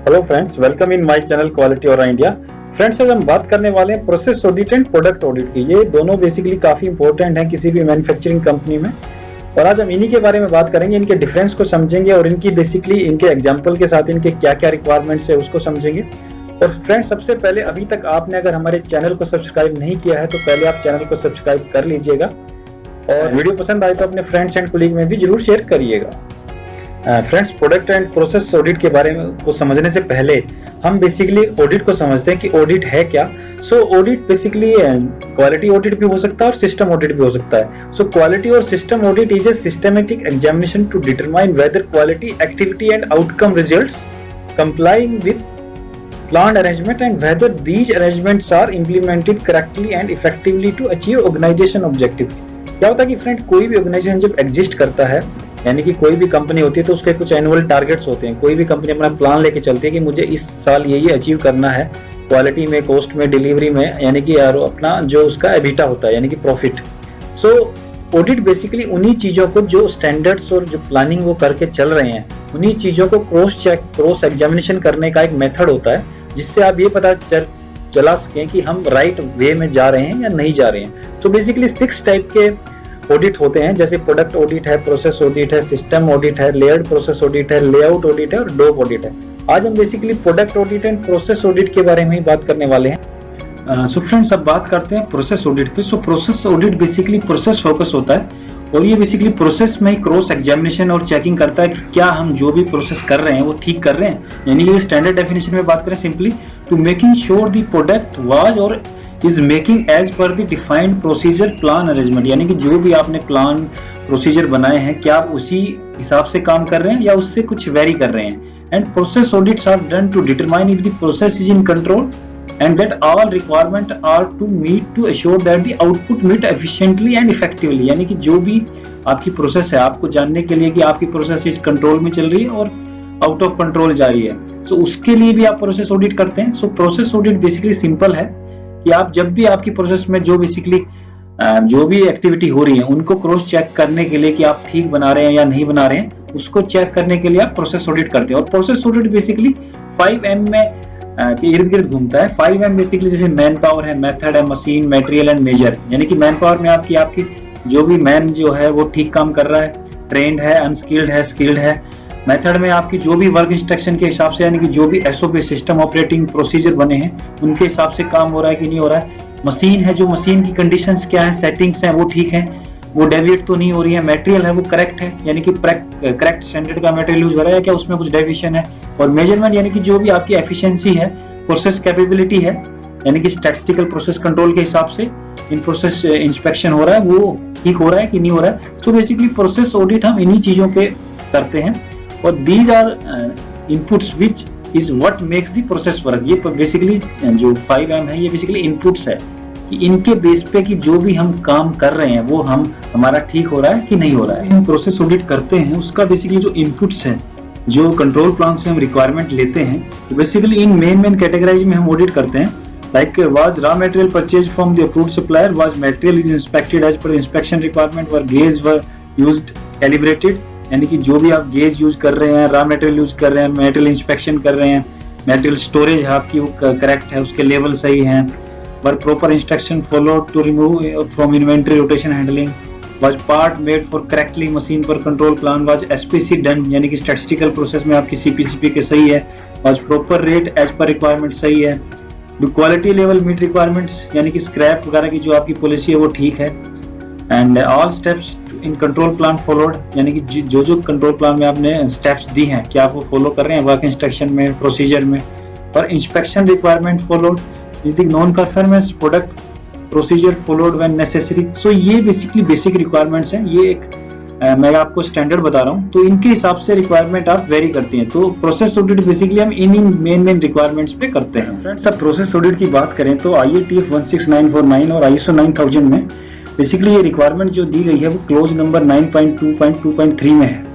Hello friends, welcome in my channel quality और India. Friends, आज हम बात करने वाले हैं process audit and product audit की। ये दोनों बेसिकली काफ़ी इंपॉर्टेंट हैं किसी भी मैन्युफैक्चरिंग कंपनी में, और आज हम इन्हीं के बारे में बात करेंगे, इनके डिफरेंस को समझेंगे और इनकी बेसिकली इनके एग्जाम्पल के साथ इनके क्या क्या रिक्वायरमेंट्स है उसको समझेंगे। और फ्रेंड्स, सबसे पहले अभी तक आपने अगर हमारे चैनल को सब्सक्राइब नहीं किया है तो पहले आप चैनल को सब्सक्राइब कर लीजिएगा, और वीडियो पसंद आए तो अपने फ्रेंड्स एंड कोलीग में भी जरूर शेयर करिएगा। Friends, product and process audit के बारे में को समझने से पहले हम बेसिकली ऑडिट को समझते हैं कि ऑडिट है क्या। ऑडिट बेसिकली क्वालिटी ऑडिट भी हो सकता है और सिस्टम ऑडिट भी हो सकता है। क्वालिटी और system audit is a systematic examination to determine whether quality, activity and outcome results complying with planned arrangement and whether these arrangements are implemented correctly and effectively to achieve organization objective। क्या होता है कि friend, कोई भी organisation जब exist करता है, यानी कि कोई भी कंपनी होती है, तो उसके कुछ एनुअल टारगेट्स होते हैं। कोई भी कंपनी अपना प्लान लेके चलती है कि मुझे इस साल ये अचीव करना है, क्वालिटी में, कॉस्ट में, डिलीवरी में, यानी कि यार अपना जो उसका एबिटा होता है, यानी कि प्रॉफिट। ऑडिट बेसिकली उन्हीं चीज़ों को, जो स्टैंडर्ड्स और जो प्लानिंग वो करके चल रहे हैं, उन्हीं चीज़ों को क्रॉस चेक, क्रॉस एग्जामिनेशन करने का एक मेथड होता है, जिससे आप ये पता चला सकें कि हम राइट वे में जा रहे हैं या नहीं जा रहे हैं। बेसिकली 6 टाइप के ऑडिट होते हैं, जैसे प्रोडक्ट ऑडिट है, प्रोसेस ऑडिट है, सिस्टम ऑडिट है, लेयर्ड प्रोसेस ऑडिट है, लेआउट ऑडिट है और डॉक ऑडिट है। आज हम basically product audit and process audit के बारे में ही बात करने वाले हैं। फ्रेंड्स, अब बात करते हैं प्रोसेस ऑडिट पे। Process audit basically process focus होता है, और ये बेसिकली प्रोसेस में ही क्रॉस एग्जामिनेशन और चेकिंग करता है कि क्या हम जो भी प्रोसेस कर रहे हैं वो ठीक कर रहे हैं। यानी कि स्टैंडर्ड डेफिनेशन में बात करें, simply to making sure the product was और is making as per the defined procedure plan arrangement. यानी कि जो भी आपने प्लान प्रोसीजर बनाए हैं, क्या आप उसी हिसाब से काम कर रहे हैं या उससे कुछ वेरी कर रहे हैं। And process audits are done to determine if the process is in control and that all requirement are to meet to assure that the output meet efficiently and effectively। यानी कि जो भी आपकी प्रोसेस है, आपको जानने के लिए कि आपकी प्रोसेस इस कंट्रोल में चल रही है और आउट ऑफ कंट्रोल जा रही है, उसके लिए भी आप प्रोसेस ऑडिट करते हैं। प्रोसेस ऑडिट बेसिकली सिंपल है कि आप जब भी आपकी प्रोसेस में जो बेसिकली जो भी एक्टिविटी हो रही है, उनको क्रॉस चेक करने के लिए कि आप ठीक बना रहे हैं या नहीं बना रहे हैं, उसको चेक करने के लिए आप प्रोसेस ऑडिट करते हैं। और प्रोसेस ऑडिट बेसिकली 5M में के इर्द गिर्द घूमता है। 5M बेसिकली जैसे मैन पावर है, मेथड है, मशीन, मटेरियल एंड मेजर। यानी कि मैन पावर में आपकी जो भी मैन जो है वो ठीक काम कर रहा है, ट्रेंड है, अनस्किल्ड है, स्किल्ड है। मेथड में आपकी जो भी वर्क इंस्ट्रक्शन के हिसाब से, यानी कि जो भी SOP सिस्टम ऑपरेटिंग प्रोसीजर बने हैं, उनके हिसाब से काम हो रहा है कि नहीं हो रहा है। मशीन है, जो मशीन की कंडीशंस क्या है, सेटिंग्स हैं, वो ठीक है, वो डेविएट तो नहीं हो रही है। मटेरियल है, वो करेक्ट है, यानी कि करेक्ट स्टैंडर्ड का मटेरियल यूज हो रहा है, क्या उसमें कुछ डेविएशन है। और मेजरमेंट, यानी कि जो भी आपकी एफिशिएंसी है, प्रोसेस कैपेबिलिटी है, यानी कि स्टैटिस्टिकल प्रोसेस कंट्रोल के हिसाब से इन प्रोसेस इंस्पेक्शन हो रहा है, वो ठीक हो रहा है कि नहीं हो रहा है। बेसिकली प्रोसेस ऑडिट हम इन्हीं चीजों के करते हैं, और these are inputs which is what makes the process work. ये बेसिकली जो 5M है, ये बेसिकली इनपुट्स है कि इनके बेस पे कि जो भी हम काम कर रहे हैं वो हमारा ठीक हो रहा है कि नहीं हो रहा है। हम प्रोसेस ऑडिट करते हैं, उसका बेसिकली जो इनपुट्स है, जो कंट्रोल प्लान से हम रिक्वायरमेंट लेते हैं, तो बेसिकली इन मेन कैटेगराइज में हम ऑडिट करते हैं। Like was raw material purchase from the approved supplier, was material is inspected as per inspection requirement, were gauge were used calibrated. यानी कि जो भी आप गेज यूज कर रहे हैं, रॉ मटेरियल यूज कर रहे हैं, मटेरियल इंस्पेक्शन कर रहे हैं, मटेरियल स्टोरेज है आपकी वो करेक्ट है, उसके लेवल सही हैं। Were proper instruction followed to remove from inventory rotation handling, was part made for correctly, machine पर control plan was SPC done, यानी कि स्टैटिस्टिकल प्रोसेस में आपकी CPCP के सही है, was proper rate as per requirement सही है, do quality level meet requirements, यानी कि स्क्रैप वगैरह की जो आपकी पॉलिसी है वो ठीक है, and all steps in control plan followed, यानी कि जो कंट्रोल प्लान में आपने स्टेप्स दी हैं, क्या आप वो फॉलो कर रहे हैं वर्क इंस्ट्रक्शन में, प्रोसीजर में। और inspection requirement followed, non conformance product procedure followed when necessary. ये बेसिकली बेसिक रिक्वायरमेंट्स हैं। ये एक मैं आपको स्टैंडर्ड बता रहा हूँ, तो इनके हिसाब से रिक्वायरमेंट आप वेरी करती हैं। तो प्रोसेस ऑडिट बेसिकली हम इन मेन रिक्वायरमेंट्स पे करते हैं। फ्रेंड्स, अब प्रोसेस ऑडिट की बात करें तो IATF 16949 और ISO 9000 में बेसिकली ये रिक्वायरमेंट जो दी गई है वो क्लोज नंबर 9.2.2.3 में है।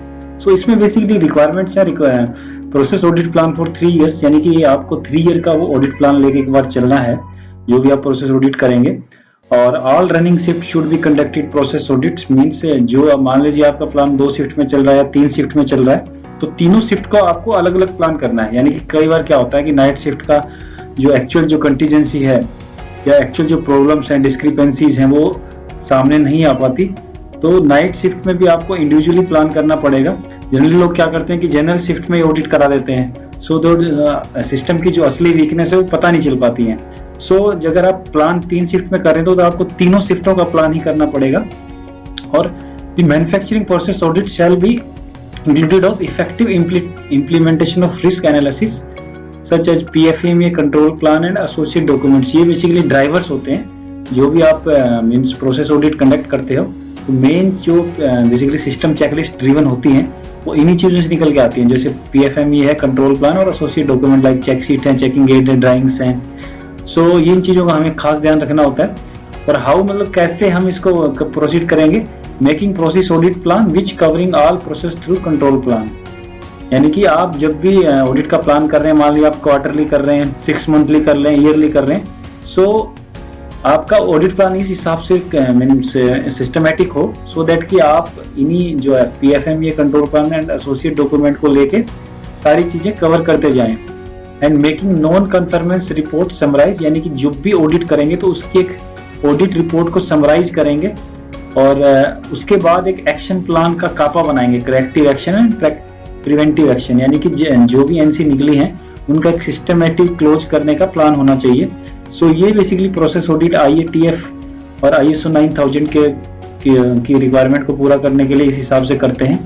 इसमें बेसिकली रिक्वायरमेंट्स है process audit plan for 3 years, यानी कि आपको 3 year का वो ऑडिट प्लान लेके एक बार चलना है जो भी आप प्रोसेस ऑडिट करेंगे। और all running shift should be conducted process audit means जो मान लीजिए आपका प्लान 2 शिफ्ट में चल रहा है या 3 शिफ्ट में चल रहा है, तो तीनों शिफ्ट को आपको अलग अलग प्लान करना है। यानी कि कई बार क्या होता है कि नाइट शिफ्ट का जो एक्चुअल जो कंटीजेंसी है या एक्चुअल जो प्रॉब्लम्स हैं, डिस्क्रिपेंसीज हैं, वो सामने नहीं आ पाती, तो नाइट शिफ्ट में भी आपको इंडिविजुअली प्लान करना पड़ेगा। जनरली लोग क्या करते हैं कि जनरल शिफ्ट में ऑडिट करा देते हैं, सो दो सिस्टम की जो असली वीकनेस है वो पता नहीं चल पाती है। सो अगर आप प्लान 3 शिफ्ट में कर रहे हैं तो आपको तीनों शिफ्टों का प्लान ही करना पड़ेगा। और the manufacturing process audit shall be included of effective implementation of risk analysis such as PFMEA control plan and associate documents. ये बेसिकली ड्राइवर्स होते हैं जो भी आप मींस प्रोसेस ऑडिट कंडक्ट करते हो, तो मेन जो बेसिकली सिस्टम चेकलिस्ट ड्रिवन होती हैं वो इन्हीं चीजों से निकल के आती हैं, जैसे PFMEA है, कंट्रोल प्लान, और associate document like check sheet है, चेकिंग एड है, ड्राइंग्स हैं। सो इन चीजों का हमें खास ध्यान रखना होता है। और हाउ मतलब कैसे हम इसको प्रोसीड करेंगे, making process audit plan which covering all process through control plan. यानी कि आप जब भी ऑडिट का प्लान कर रहे हैं, मान लीजिए आप क्वार्टरली कर रहे हैं, 6 मंथली कर रहे हैं, ईयरली कर रहे हैं, सो आपका ऑडिट प्लान इस हिसाब से मीन्स सिस्टमेटिक हो, सो दैट कि आप इन्हीं जो है PFMEA control plan and associate document को लेके सारी चीजें कवर करते जाएं। And making non conformance report summarize, यानी कि जब भी ऑडिट करेंगे तो उसकी एक ऑडिट रिपोर्ट को समराइज करेंगे और उसके बाद एक एक्शन प्लान का कापा बनाएंगे, corrective action and preventive action. यानी कि जो भी NC निकली हैं उनका एक सिस्टमेटिक क्लोज करने का प्लान होना चाहिए। सो ये बेसिकली प्रोसेस ऑडिट IATF और ISO 9000 की रिक्वायरमेंट को पूरा करने के लिए इस हिसाब से करते हैं।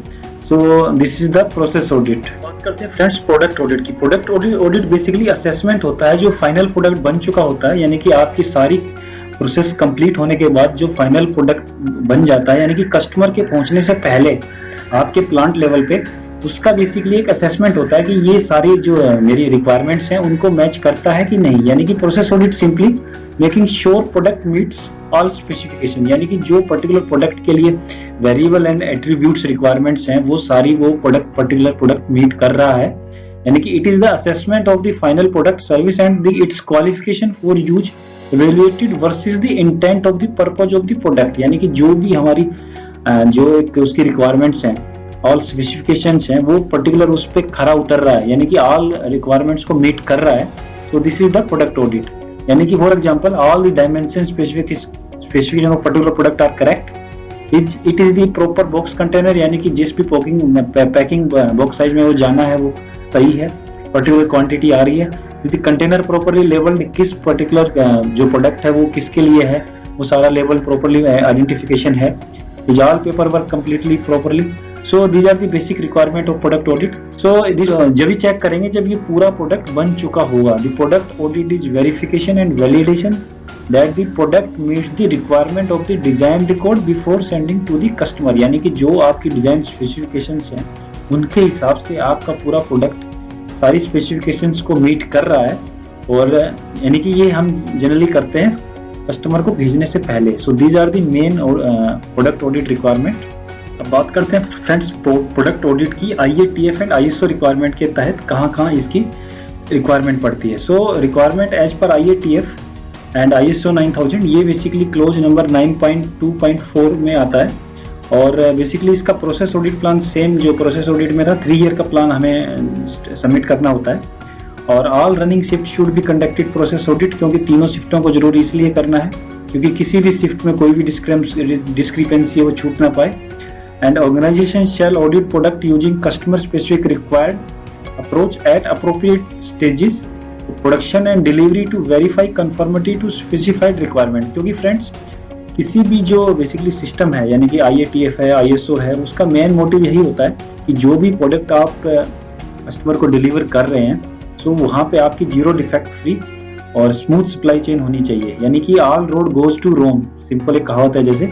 So this is the process audit. बात करते हैं फ्रेंड्स प्रोडक्ट ऑडिट की। प्रोडक्ट ऑडिट बेसिकली असेसमेंट होता है जो फाइनल प्रोडक्ट बन चुका होता है, यानी कि आपकी सारी प्रोसेस कंप्लीट होने के बाद जो फाइनल प्रोडक्ट बन जाता है, यानी कि कस्टमर के पहुंचने से पहले आपके प्लांट लेवल पे, उसका बेसिकली एक असेसमेंट होता है कि ये सारी जो मेरी रिक्वायरमेंट्स हैं उनको मैच करता है कि नहीं। यानी कि process audit simply making sure product meets all specification, यानी कि जो पर्टिकुलर प्रोडक्ट के लिए वेरिएबल एंड एट्रीब्यूट्स रिक्वायरमेंट्स हैं वो सारी वो पर्टिकुलर प्रोडक्ट मीट कर रहा है। यानी कि it is the assessment of the final product service and the it's qualification for use evaluated versus the intent of the purpose of the product. यानी कि जो भी हमारी जो एक उसकी रिक्वायरमेंट्स हैं, ऑल स्पेसिफिकेशंस हैं, वो पर्टिकुलर उस पर खरा उतर रहा है, यानी कि ऑल रिक्वायरमेंट्स को मीट कर रहा है। तो this is the product audit. यानी कि for example all the dimension specification of particular product are correct, it is the proper box container, यानी कि जिस भी पैकिंग बॉक्स साइज में वो जाना है वो सही है, पर्टिकुलर क्वांटिटी आ रही है, यदि कंटेनर प्रॉपरली लेबल्ड, किस पर्टिकुलर जो प्रोडक्ट है वो किसके लिए है वो सारा लेबल प्रॉपरली आइडेंटिफिकेशन है, is all paper work completely properly. So these are the basic requirement of product audit. So जब भी चेक करेंगे जब ये पूरा प्रोडक्ट बन चुका होगा। The product audit is verification and validation that the product meets the requirement of the design record before sending to the customer. यानी कि जो आपकी डिजाइन स्पेसिफिकेशंस हैं उनके हिसाब से आपका पूरा प्रोडक्ट सारी स्पेसिफिकेशंस को मीट कर रहा है, और यानी कि ये हम जनरली करते हैं कस्टमर को भेजने से पहले। So these are the main product audit requirement. अब बात करते हैं फ्रेंड्स प्रोडक्ट ऑडिट की IATF एंड ISO रिक्वायरमेंट के तहत कहाँ इसकी रिक्वायरमेंट पड़ती है। So requirement as per IATF and ISO 9000 ये बेसिकली क्लोज नंबर 9.2.4 में आता है, और बेसिकली इसका प्रोसेस ऑडिट प्लान सेम जो प्रोसेस ऑडिट में था 3 ईयर का प्लान हमें सबमिट करना होता है। और all running shift should be conducted process audit, क्योंकि तीनों शिफ्टों को जरूर इसलिए करना है क्योंकि किसी भी शिफ्ट में कोई भी डिस्क्रिपेंसी है वो छूट ना पाए। And organization shall audit product using customer specific required approach at appropriate stages production and delivery to verify conformity to specified requirement. क्योंकि फ्रेंड्स किसी भी जो बेसिकली सिस्टम है, यानी कि IATF है, ISO है, उसका मेन मोटिव यही होता है कि जो भी प्रोडक्ट आप कस्टमर को डिलीवर कर रहे हैं तो वहाँ पे आपकी जीरो डिफेक्ट फ्री और स्मूथ सप्लाई चेन होनी चाहिए। यानी कि all road goes to Rome, simple एक कहावत है जैसे,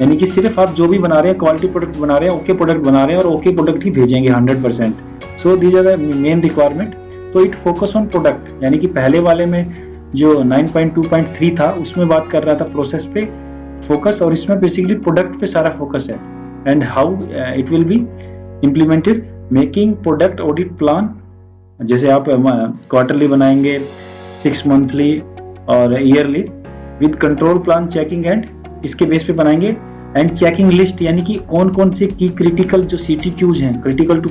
यानी कि सिर्फ आप जो भी बना रहे हैं क्वालिटी प्रोडक्ट बना रहे हैं, ओके प्रोडक्ट बना रहे हैं और ओके प्रोडक्ट ही भेजेंगे 100%। So these are the main requirement. तो इट फोकस ऑन प्रोडक्ट, यानी कि पहले वाले में जो 9.2.3 था उसमें बात कर रहा था प्रोसेस पे फोकस, और इसमें बेसिकली प्रोडक्ट पे सारा फोकस है। And how it will be implemented, making product audit plan, जैसे आप क्वार्टरली बनाएंगे, 6 मंथली और yearly, with control plan checking and इसके बेस पे बनाएंगे, एंड चेकिंग लिस्ट, यानी कि कौन कौन से की क्रिटिकल जो CTQs हैं, क्रिटिकल टू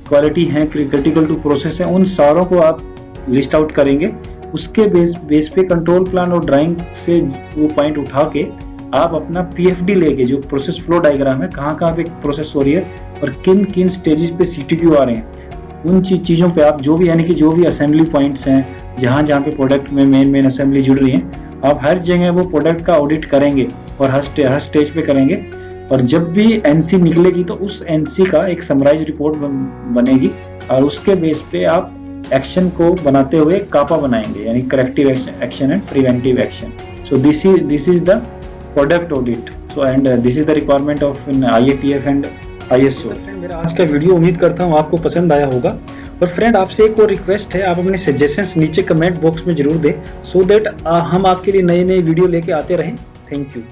क्वालिटी हैं, क्रिटिकल टू प्रोसेस हैं, उन सारों को आप लिस्ट आउट करेंगे। उसके बेस पे कंट्रोल प्लान और ड्राइंग से वो पॉइंट उठा के आप अपना पीएफडी लेके, जो प्रोसेस फ्लो डायग्राम है, कहाँ कहाँ पे प्रोसेस हो रही है और किन किन स्टेजेस पे सीटीक्यू आ रहे हैं, उन चीज़ों पे आप जो भी, यानी कि जो भी असेंबली पॉइंट्स हैं, जहाँ जहाँ पे प्रोडक्ट में मेन असेंबली जुड़ रही है, आप हर जगह वो प्रोडक्ट का ऑडिट करेंगे और हर स्टेज पे करेंगे। और जब भी एनसी निकलेगी तो उस एनसी का एक समराइज रिपोर्ट बनेगी और उसके बेस पे आप एक्शन को बनाते हुए कापा बनाएंगे, यानी corrective action and preventive action. So this is the product audit. So and this is the requirement of IATF and ISO। Friend, मेरा आज का वीडियो उम्मीद करता हूँ आपको पसंद आया होगा। और फ्रेंड, आपसे एक और रिक्वेस्ट है, आप अपने सजेशंस नीचे कमेंट बॉक्स में जरूर दें, सो दैट हम आपके लिए नए वीडियो लेके आते रहें। Thank you.